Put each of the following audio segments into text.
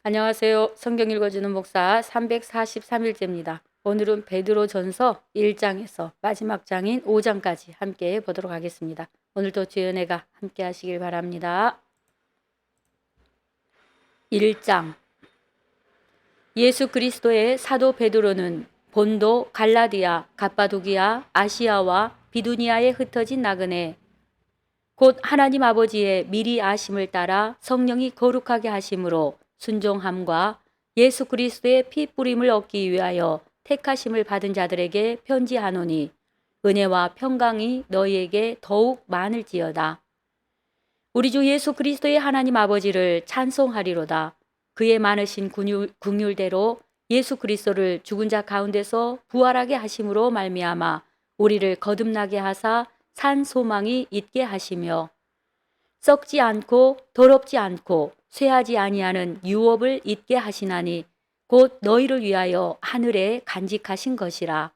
안녕하세요. 성경 읽어주는 목사 343일째입니다. 오늘은 베드로전서 1장에서 마지막 장인 5장까지 함께 보도록 하겠습니다. 오늘도 주의 은혜가 함께 하시길 바랍니다. 1장. 예수 그리스도의 사도 베드로는 본도, 갈라디아, 갑바도기아, 아시아와 비두니아에 흩어진 나그네 곧 하나님 아버지의 미리 아심을 따라 성령이 거룩하게 하심으로 순종함과 예수 그리스도의 피 뿌림을 얻기 위하여 택하심을 받은 자들에게 편지하노니 은혜와 평강이 너희에게 더욱 많을지어다. 우리 주 예수 그리스도의 하나님 아버지를 찬송하리로다. 그의 많으신 긍휼대로 예수 그리스도를 죽은 자 가운데서 부활하게 하심으로 말미암아 우리를 거듭나게 하사 산 소망이 있게 하시며 썩지 않고 더럽지 않고 쇠하지 아니하는 유업을 있게 하시나니 곧 너희를 위하여 하늘에 간직하신 것이라.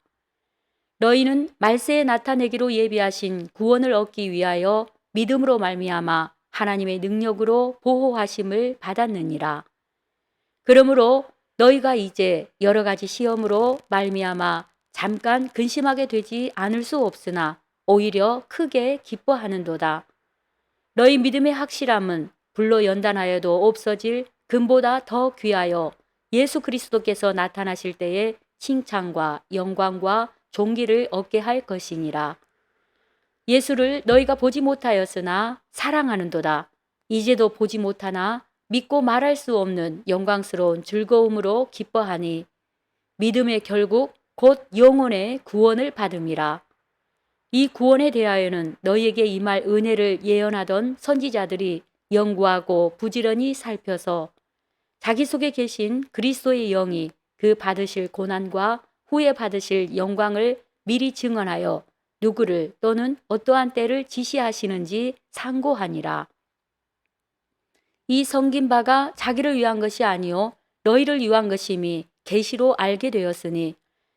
너희는 말세에 나타내기로 예비하신 구원을 얻기 위하여 믿음으로 말미암아 하나님의 능력으로 보호하심을 받았느니라. 그러므로 너희가 이제 여러 가지 시험으로 말미암아 잠깐 근심하게 되지 않을 수 없으나 오히려 크게 기뻐하는도다. 너희 믿음의 확실함은 불로 연단하여도 없어질 금보다 더 귀하여 예수 그리스도께서 나타나실 때에 칭찬과 영광과 존귀를 얻게 할 것이니라. 예수를 너희가 보지 못하였으나 사랑하는도다. 이제도 보지 못하나 믿고 말할 수 없는 영광스러운 즐거움으로 기뻐하니 믿음의 결국 곧 영혼의 구원을 받음이라. 이 구원에 대하여는 너희에게 임할 은혜를 예언하던 선지자들이 연구하고 부지런히 살펴서 자기 속에 계신 그리스도의 영이 그 받으실 고난과 후에 받으실 영광을 미리 증언하여 누구를 또는 어떠한 때를 지시하시는지 상고하니라. 이 섬긴 바가 자기를 위한 것이 아니요 너희를 위한 것임이 계시로 알게 되었으니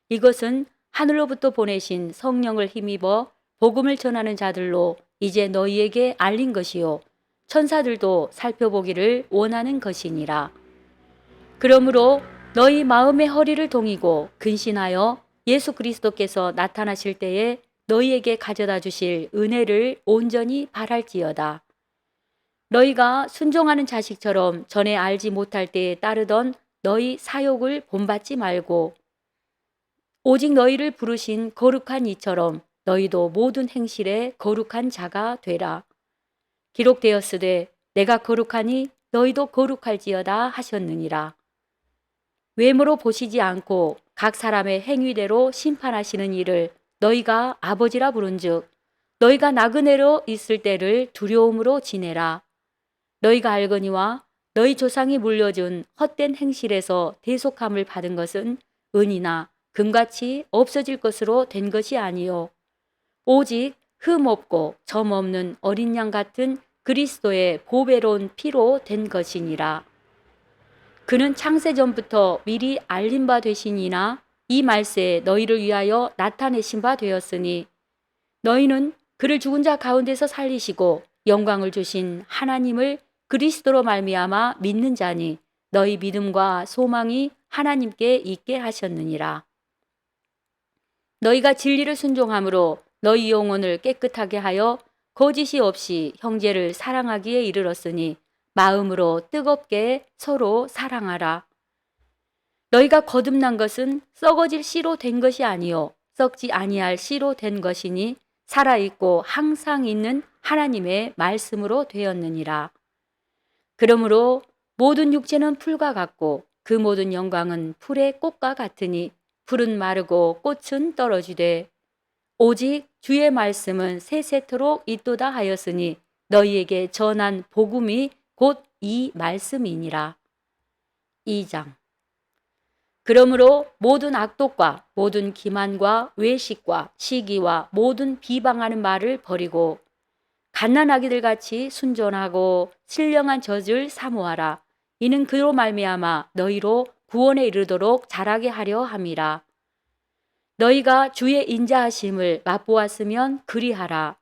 이것은 하늘로부터 보내신 성령을 힘입어 복음을 전하는 자들로 이제 너희에게 알린 것이요 천사들도 살펴보기를 원하는 것이니라. 그러므로 너희 마음의 허리를 동이고 근신하여 예수 그리스도께서 나타나실 때에 너희에게 가져다 주실 은혜를 온전히 바랄지어다. 너희가 순종하는 자식처럼 전에 알지 못할 때에 따르던 너희 사욕을 본받지 말고 오직 너희를 부르신 거룩한 이처럼 너희도 모든 행실에 거룩한 자가 되라. 기록되었으되 내가 거룩하니 너희도 거룩할지어다 하셨느니라. 외모로 보시지 않고 각 사람의 행위대로 심판하시는 이를 너희가 아버지라 부른즉 너희가 나그네로 있을 때를 두려움으로 지내라. 너희가 알거니와 너희 조상이 물려준 헛된 행실에서 대속함을 받은 것은 은이나 금같이 없어질 것으로 된 것이 아니요 오직 흠 없고 점 없는 어린 양 같은 그리스도의 보배로운 피로 된 것이니라. 그는 창세전부터 미리 알린 바 되시니나 이 말세에 너희를 위하여 나타내신 바 되었으니 너희는 그를 죽은 자 가운데서 살리시고 영광을 주신 하나님을 그리스도로 말미암아 믿는 자니 너희 믿음과 소망이 하나님께 있게 하셨느니라. 너희가 진리를 순종함으로 너희 영혼을 깨끗하게 하여 거짓이 없이 형제를 사랑하기에 이르렀으니 마음으로 뜨겁게 서로 사랑하라. 너희가 거듭난 것은 썩어질 씨로 된 것이 아니요 썩지 아니할 씨로 된 것이니 살아있고 항상 있는 하나님의 말씀으로 되었느니라. 그러므로 모든 육체는 풀과 같고 그 모든 영광은 풀의 꽃과 같으니 풀은 마르고 꽃은 떨어지되 오직 주의 말씀은 세세토록 있도다 하였으니 너희에게 전한 복음이 곧 이 말씀이니라. 2장. 그러므로 모든 악독과 모든 기만과 외식과 시기와 모든 비방하는 말을 버리고 갓난아기들 같이 순전하고 신령한 젖을 사모하라. 이는 그로 말미암아 너희로 구원에 이르도록 자라게 하려 함이라. 너희가 주의 인자하심을 맛보았으면 그리하라.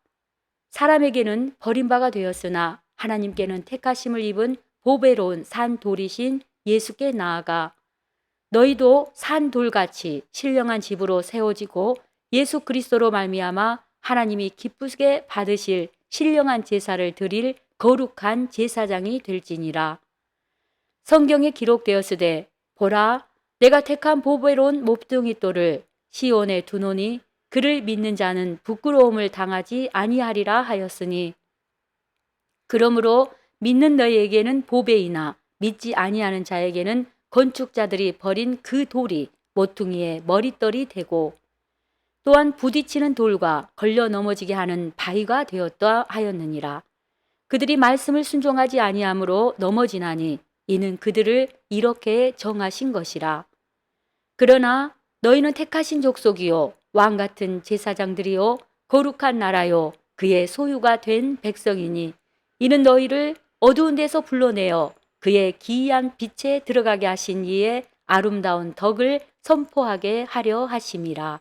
사람에게는 버림바가 되었으나 하나님께는 택하심을 입은 보배로운 산 돌이신 예수께 나아가 너희도 산 돌같이 신령한 집으로 세워지고 예수 그리스도로 말미암아 하나님이 기쁘게 받으실 신령한 제사를 드릴 거룩한 제사장이 될지니라. 성경에 기록되었으되 보라 내가 택한 보배로운 몹둥이 돌을 시온에 두노니 그를 믿는 자는 부끄러움을 당하지 아니하리라 하였으니 그러므로 믿는 너희에게는 보배이나 믿지 아니하는 자에게는 건축자들이 버린 그 돌이 모퉁이의 머릿돌이 되고 또한 부딪히는 돌과 걸려 넘어지게 하는 바위가 되었다 하였느니라. 그들이 말씀을 순종하지 아니하므로 넘어지나니 이는 그들을 이렇게 정하신 것이라. 그러나 너희는 택하신 족속이요 왕 같은 제사장들이요 거룩한 나라요 그의 소유가 된 백성이니 이는 너희를 어두운 데서 불러내어 그의 기이한 빛에 들어가게 하신 이의 아름다운 덕을 선포하게 하려 하심이라.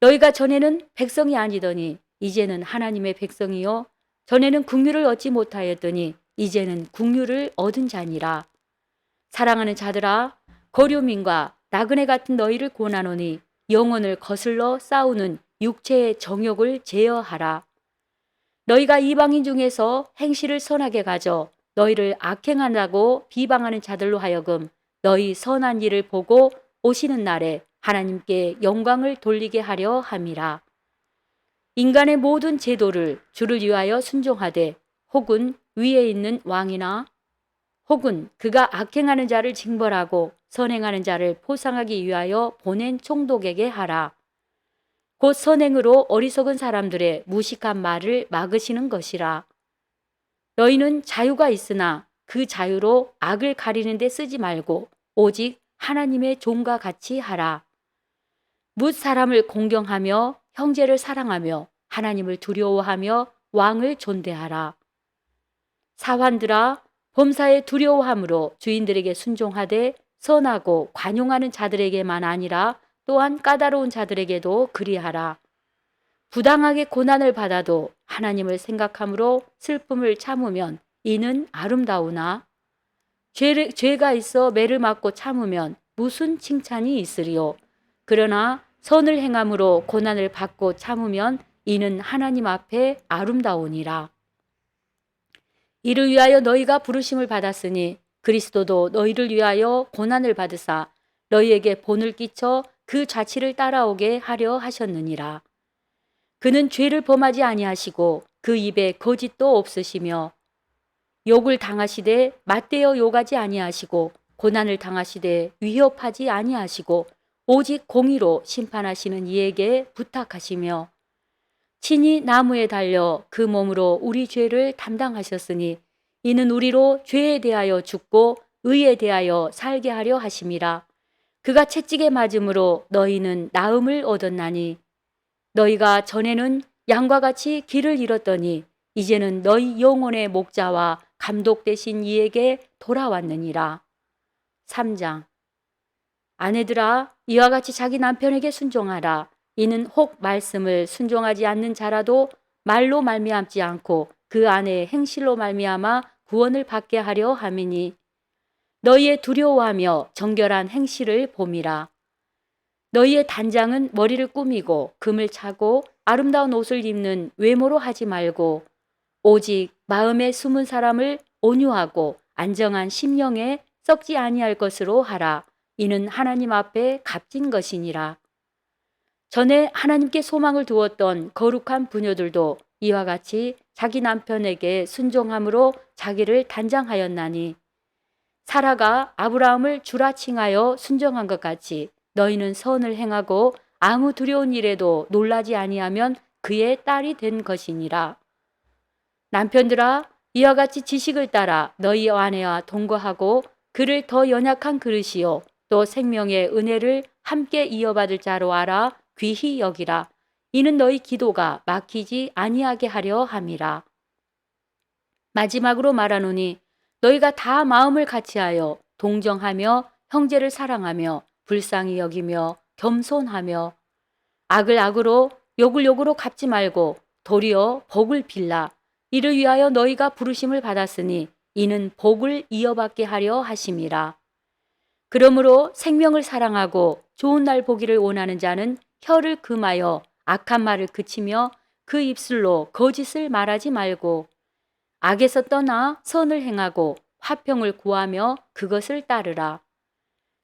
너희가 전에는 백성이 아니더니 이제는 하나님의 백성이요 전에는 국류를 얻지 못하였더니 이제는 국류를 얻은 자니라. 사랑하는 자들아 거류민과 나그네 같은 너희를 권하노니 영혼을 거슬러 싸우는 육체의 정욕을 제어하라. 너희가 이방인 중에서 행실을 선하게 가져 너희를 악행한다고 비방하는 자들로 하여금 너희 선한 일을 보고 오시는 날에 하나님께 영광을 돌리게 하려 함이라. 인간의 모든 제도를 주를 위하여 순종하되 혹은 위에 있는 왕이나 혹은 그가 악행하는 자를 징벌하고 선행하는 자를 포상하기 위하여 보낸 총독에게 하라. 곧 선행으로 어리석은 사람들의 무식한 말을 막으시는 것이라. 너희는 자유가 있으나 그 자유로 악을 가리는 데 쓰지 말고 오직 하나님의 종과 같이 하라. 뭇 사람을 공경하며 형제를 사랑하며 하나님을 두려워하며 왕을 존대하라. 사환들아 범사에 두려워함으로 주인들에게 순종하되 선하고 관용하는 자들에게만 아니라 또한 까다로운 자들에게도 그리하라. 부당하게 고난을 받아도 하나님을 생각함으로 슬픔을 참으면 이는 아름다우나 죄가 있어 매를 맞고 참으면 무슨 칭찬이 있으리요. 그러나 선을 행함으로 고난을 받고 참으면 이는 하나님 앞에 아름다우니라. 이를 위하여 너희가 부르심을 받았으니 그리스도도 너희를 위하여 고난을 받으사 너희에게 본을 끼쳐 그 자취를 따라오게 하려 하셨느니라. 그는 죄를 범하지 아니하시고 그 입에 거짓도 없으시며 욕을 당하시되 맞대어 욕하지 아니하시고 고난을 당하시되 위협하지 아니하시고 오직 공의로 심판하시는 이에게 부탁하시며 친히 나무에 달려 그 몸으로 우리 죄를 담당하셨으니 이는 우리로 죄에 대하여 죽고 의에 대하여 살게 하려 하심이라. 그가 채찍에 맞음으로 너희는 나음을 얻었나니 너희가 전에는 양과 같이 길을 잃었더니 이제는 너희 영혼의 목자와 감독 되신 이에게 돌아왔느니라. 3장. 아내들아 이와 같이 자기 남편에게 순종하라. 이는 혹 말씀을 순종하지 않는 자라도 말로 말미암지 않고 그 안에 행실로 말미암아 구원을 받게 하려 함이니 너희의 두려워하며 정결한 행실을 봄이라. 너희의 단장은 머리를 꾸미고 금을 차고 아름다운 옷을 입는 외모로 하지 말고 오직 마음에 숨은 사람을 온유하고 안정한 심령에 썩지 아니할 것으로 하라. 이는 하나님 앞에 값진 것이니라. 전에 하나님께 소망을 두었던 거룩한 부녀들도 이와 같이 자기 남편에게 순종함으로 자기를 단장하였나니 사라가 아브라함을 주라 칭하여 순종한 것 같이 너희는 선을 행하고 아무 두려운 일에도 놀라지 아니하면 그의 딸이 된 것이니라. 남편들아 이와 같이 지식을 따라 너희 아내와 동거하고 그를 더 연약한 그릇이요 또 생명의 은혜를 함께 이어받을 자로 알아 귀히 여기라. 이는 너희 기도가 막히지 아니하게 하려 함이라. 마지막으로 말하노니 너희가 다 마음을 같이하여 동정하며 형제를 사랑하며 불쌍히 여기며 겸손하며 악을 악으로 욕을 욕으로 갚지 말고 도리어 복을 빌라. 이를 위하여 너희가 부르심을 받았으니 이는 복을 이어받게 하려 하심이라. 그러므로 생명을 사랑하고 좋은 날 보기를 원하는 자는 혀를 금하여 악한 말을 그치며 그 입술로 거짓을 말하지 말고 악에서 떠나 선을 행하고 화평을 구하며 그것을 따르라.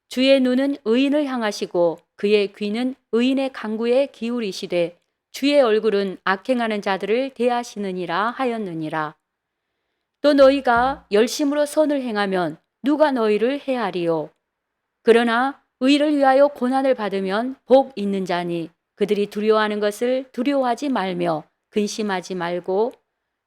주의 눈은 의인을 향하시고 그의 귀는 의인의 간구에 기울이시되 주의 얼굴은 악행하는 자들을 대하시느니라 하였느니라. 또 너희가 열심으로 선을 행하면 누가 너희를 해하리요? 그러나 의를 위하여 고난을 받으면 복 있는 자니 그들이 두려워하는 것을 두려워하지 말며 근심하지 말고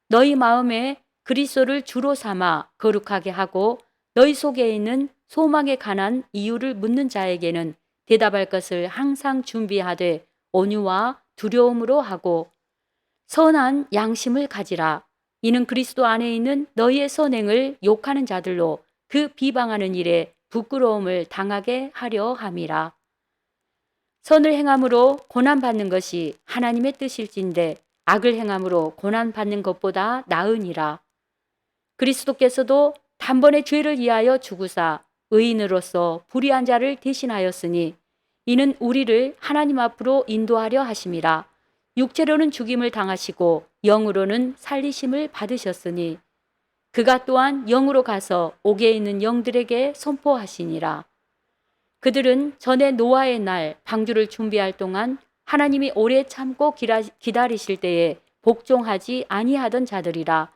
너희 마음에 그리스도를 주로 삼아 거룩하게 하고 너희 속에 있는 소망에 관한 이유를 묻는 자에게는 대답할 것을 항상 준비하되 온유와 두려움으로 하고 선한 양심을 가지라. 이는 그리스도 안에 있는 너희의 선행을 욕하는 자들로 그 비방하는 일에 부끄러움을 당하게 하려 함이라. 선을 행함으로 고난받는 것이 하나님의 뜻일진데 악을 행함으로 고난받는 것보다 나으니라. 그리스도께서도 단번에 죄를 위하여 죽으사 의인으로서 불의한 자를 대신하였으니 이는 우리를 하나님 앞으로 인도하려 하심이라. 육체로는 죽임을 당하시고 영으로는 살리심을 받으셨으니 그가 또한 영으로 가서 옥에 있는 영들에게 선포하시니라. 그들은 전에 노아의 날 방주를 준비할 동안 하나님이 오래 참고 기다리실 때에 복종하지 아니하던 자들이라.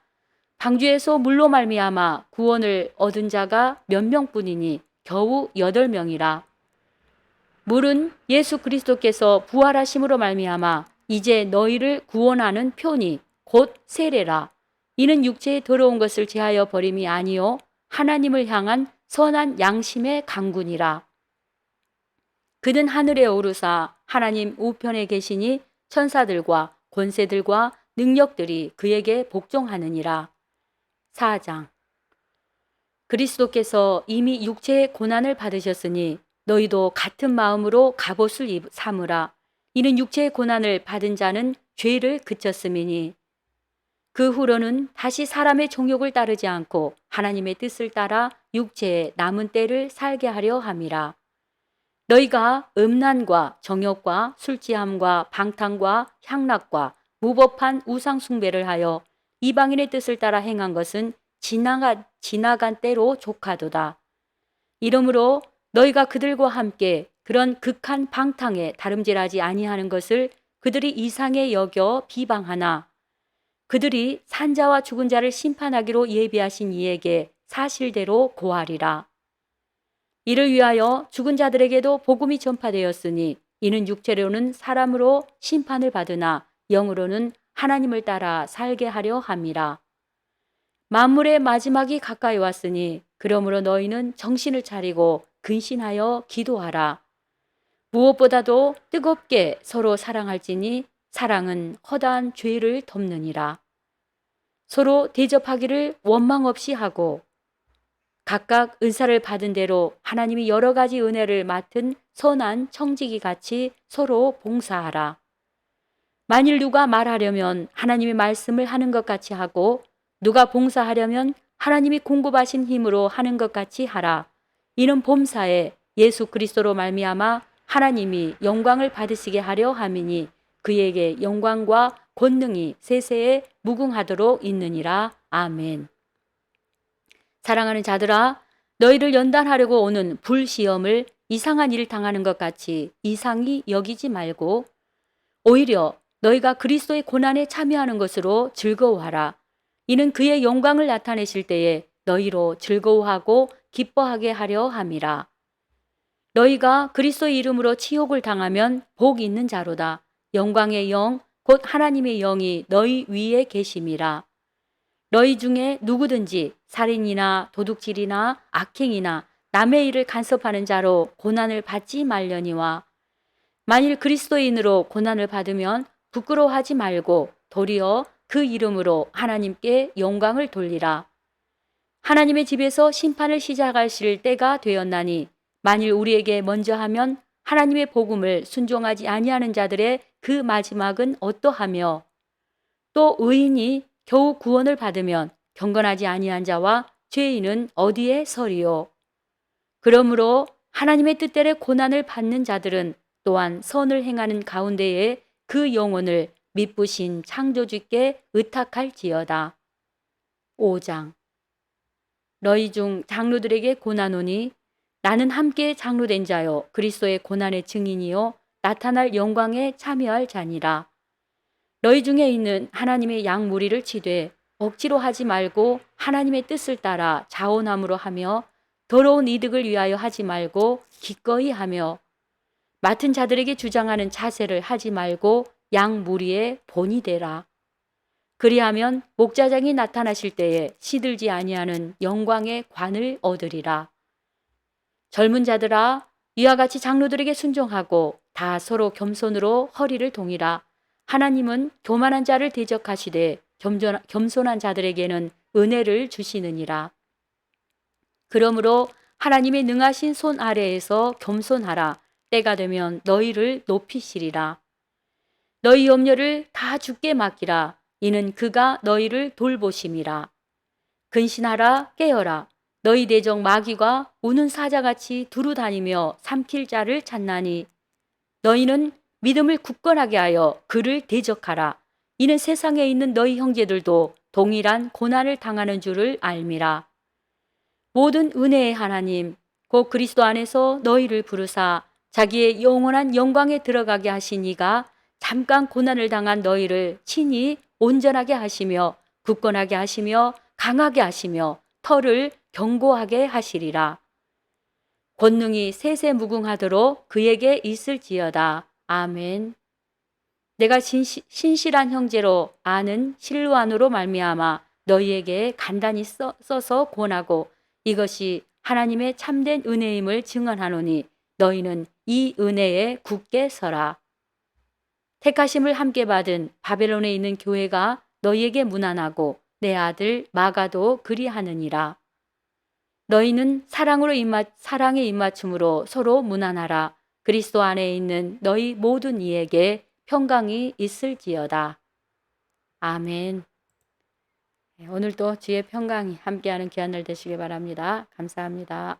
방주에서 물로 말미암아 구원을 얻은 자가 몇 명뿐이니 겨우 8명이라. 물은 예수 그리스도께서 부활하심으로 말미암아 이제 너희를 구원하는 표니 곧 세례라. 이는 육체에 더러운 것을 제하여 버림이 아니요 하나님을 향한 선한 양심의 강군이라. 그는 하늘에 오르사 하나님 우편에 계시니 천사들과 권세들과 능력들이 그에게 복종하느니라. 4장. 그리스도께서 이미 육체의 고난을 받으셨으니 너희도 같은 마음으로 갑옷을 삼으라. 이는 육체의 고난을 받은 자는 죄를 그쳤음이니 그 후로는 다시 사람의 정욕을 따르지 않고 하나님의 뜻을 따라 육체의 남은 때를 살게 하려 함이라. 너희가 음란과 정욕과 술취함과 방탕과 향락과 무법한 우상 숭배를 하여 이방인의 뜻을 따라 행한 것은 지나간 때로 족하도다. 이러므로 너희가 그들과 함께 그런 극한 방탕에 다름질하지 아니하는 것을 그들이 이상히 여겨 비방하나 그들이 산자와 죽은 자를 심판하기로 예비하신 이에게 사실대로 고하리라. 이를 위하여 죽은 자들에게도 복음이 전파되었으니 이는 육체로는 사람으로 심판을 받으나 영으로는 하나님을 따라 살게 하려 함이라. 만물의 마지막이 가까이 왔으니 그러므로 너희는 정신을 차리고 근신하여 기도하라. 무엇보다도 뜨겁게 서로 사랑할지니 사랑은 허다한 죄를 덮느니라. 서로 대접하기를 원망 없이 하고 각각 은사를 받은 대로 하나님이 여러 가지 은혜를 맡은 선한 청지기 같이 서로 봉사하라. 만일 누가 말하려면 하나님의 말씀을 하는 것 같이 하고 누가 봉사하려면 하나님이 공급하신 힘으로 하는 것 같이 하라. 이는 범사에 예수 그리스도로 말미암아 하나님이 영광을 받으시게 하려 함이니 그에게 영광과 권능이 세세에 무궁하도록 있느니라. 아멘. 사랑하는 자들아, 너희를 연단하려고 오는 불시험을 이상한 일 당하는 것 같이 이상히 여기지 말고 오히려 너희가 그리스도의 고난에 참여하는 것으로 즐거워하라. 이는 그의 영광을 나타내실 때에 너희로 즐거워하고 기뻐하게 하려 함이라. 너희가 그리스도의 이름으로 치욕을 당하면 복 있는 자로다. 영광의 영, 곧 하나님의 영이 너희 위에 계심이라. 너희 중에 누구든지 살인이나 도둑질이나 악행이나 남의 일을 간섭하는 자로 고난을 받지 말려니와 만일 그리스도인으로 고난을 받으면 부끄러워하지 말고 도리어 그 이름으로 하나님께 영광을 돌리라. 하나님의 집에서 심판을 시작하실 때가 되었나니 만일 우리에게 먼저 하면 하나님의 복음을 순종하지 아니하는 자들의 그 마지막은 어떠하며 또 의인이 겨우 구원을 받으면 경건하지 아니한 자와 죄인은 어디에 서리요? 그러므로 하나님의 뜻대로 고난을 받는 자들은 또한 선을 행하는 가운데에 그 영혼을 미쁘신 창조주께 의탁할지어다. 5장. 너희 중 장로들에게 고난오니 나는 함께 장로된 자요 그리스도의 고난의 증인이요 나타날 영광에 참여할 자니라. 너희 중에 있는 하나님의 양 무리를 치되 억지로 하지 말고 하나님의 뜻을 따라 자원함으로 하며 더러운 이득을 위하여 하지 말고 기꺼이 하며 맡은 자들에게 주장하는 자세를 하지 말고 양 무리의 본이 되라. 그리하면 목자장이 나타나실 때에 시들지 아니하는 영광의 관을 얻으리라. 젊은 자들아 이와 같이 장로들에게 순종하고 다 서로 겸손으로 허리를 동이라. 하나님은 교만한 자를 대적하시되 겸손한 자들에게는 은혜를 주시느니라. 그러므로 하나님의 능하신 손 아래에서 겸손하라. 때가 되면 너희를 높이시리라. 너희 염려를 다 주께 맡기라. 이는 그가 너희를 돌보심이라. 근신하라 깨어라. 너희 대적 마귀가 우는 사자같이 두루 다니며 삼킬 자를 찾나니 너희는 믿음을 굳건하게 하여 그를 대적하라. 이는 세상에 있는 너희 형제들도 동일한 고난을 당하는 줄을 알미라. 모든 은혜의 하나님 곧 그리스도 안에서 너희를 부르사 자기의 영원한 영광에 들어가게 하신 이가 잠깐 고난을 당한 너희를 친히 온전하게 하시며 굳건하게 하시며 강하게 하시며 터를 견고하게 하시리라. 권능이 세세무궁하도록 그에게 있을지어다. 아멘. 내가 신실한 형제로 아는 실로안으로 말미암아 너희에게 간단히 써서 권하고 이것이 하나님의 참된 은혜임을 증언하노니 너희는 이 은혜에 굳게 서라. 택하심을 함께 받은 바벨론에 있는 교회가 너희에게 문안하고 내 아들 마가도 그리하느니라. 너희는 사랑의 입맞춤으로 서로 문안하라. 그리스도 안에 있는 너희 모든 이에게 평강이 있을지어다. 아멘. 오늘도 주의 평강이 함께하는 귀한 날 되시길 바랍니다. 감사합니다.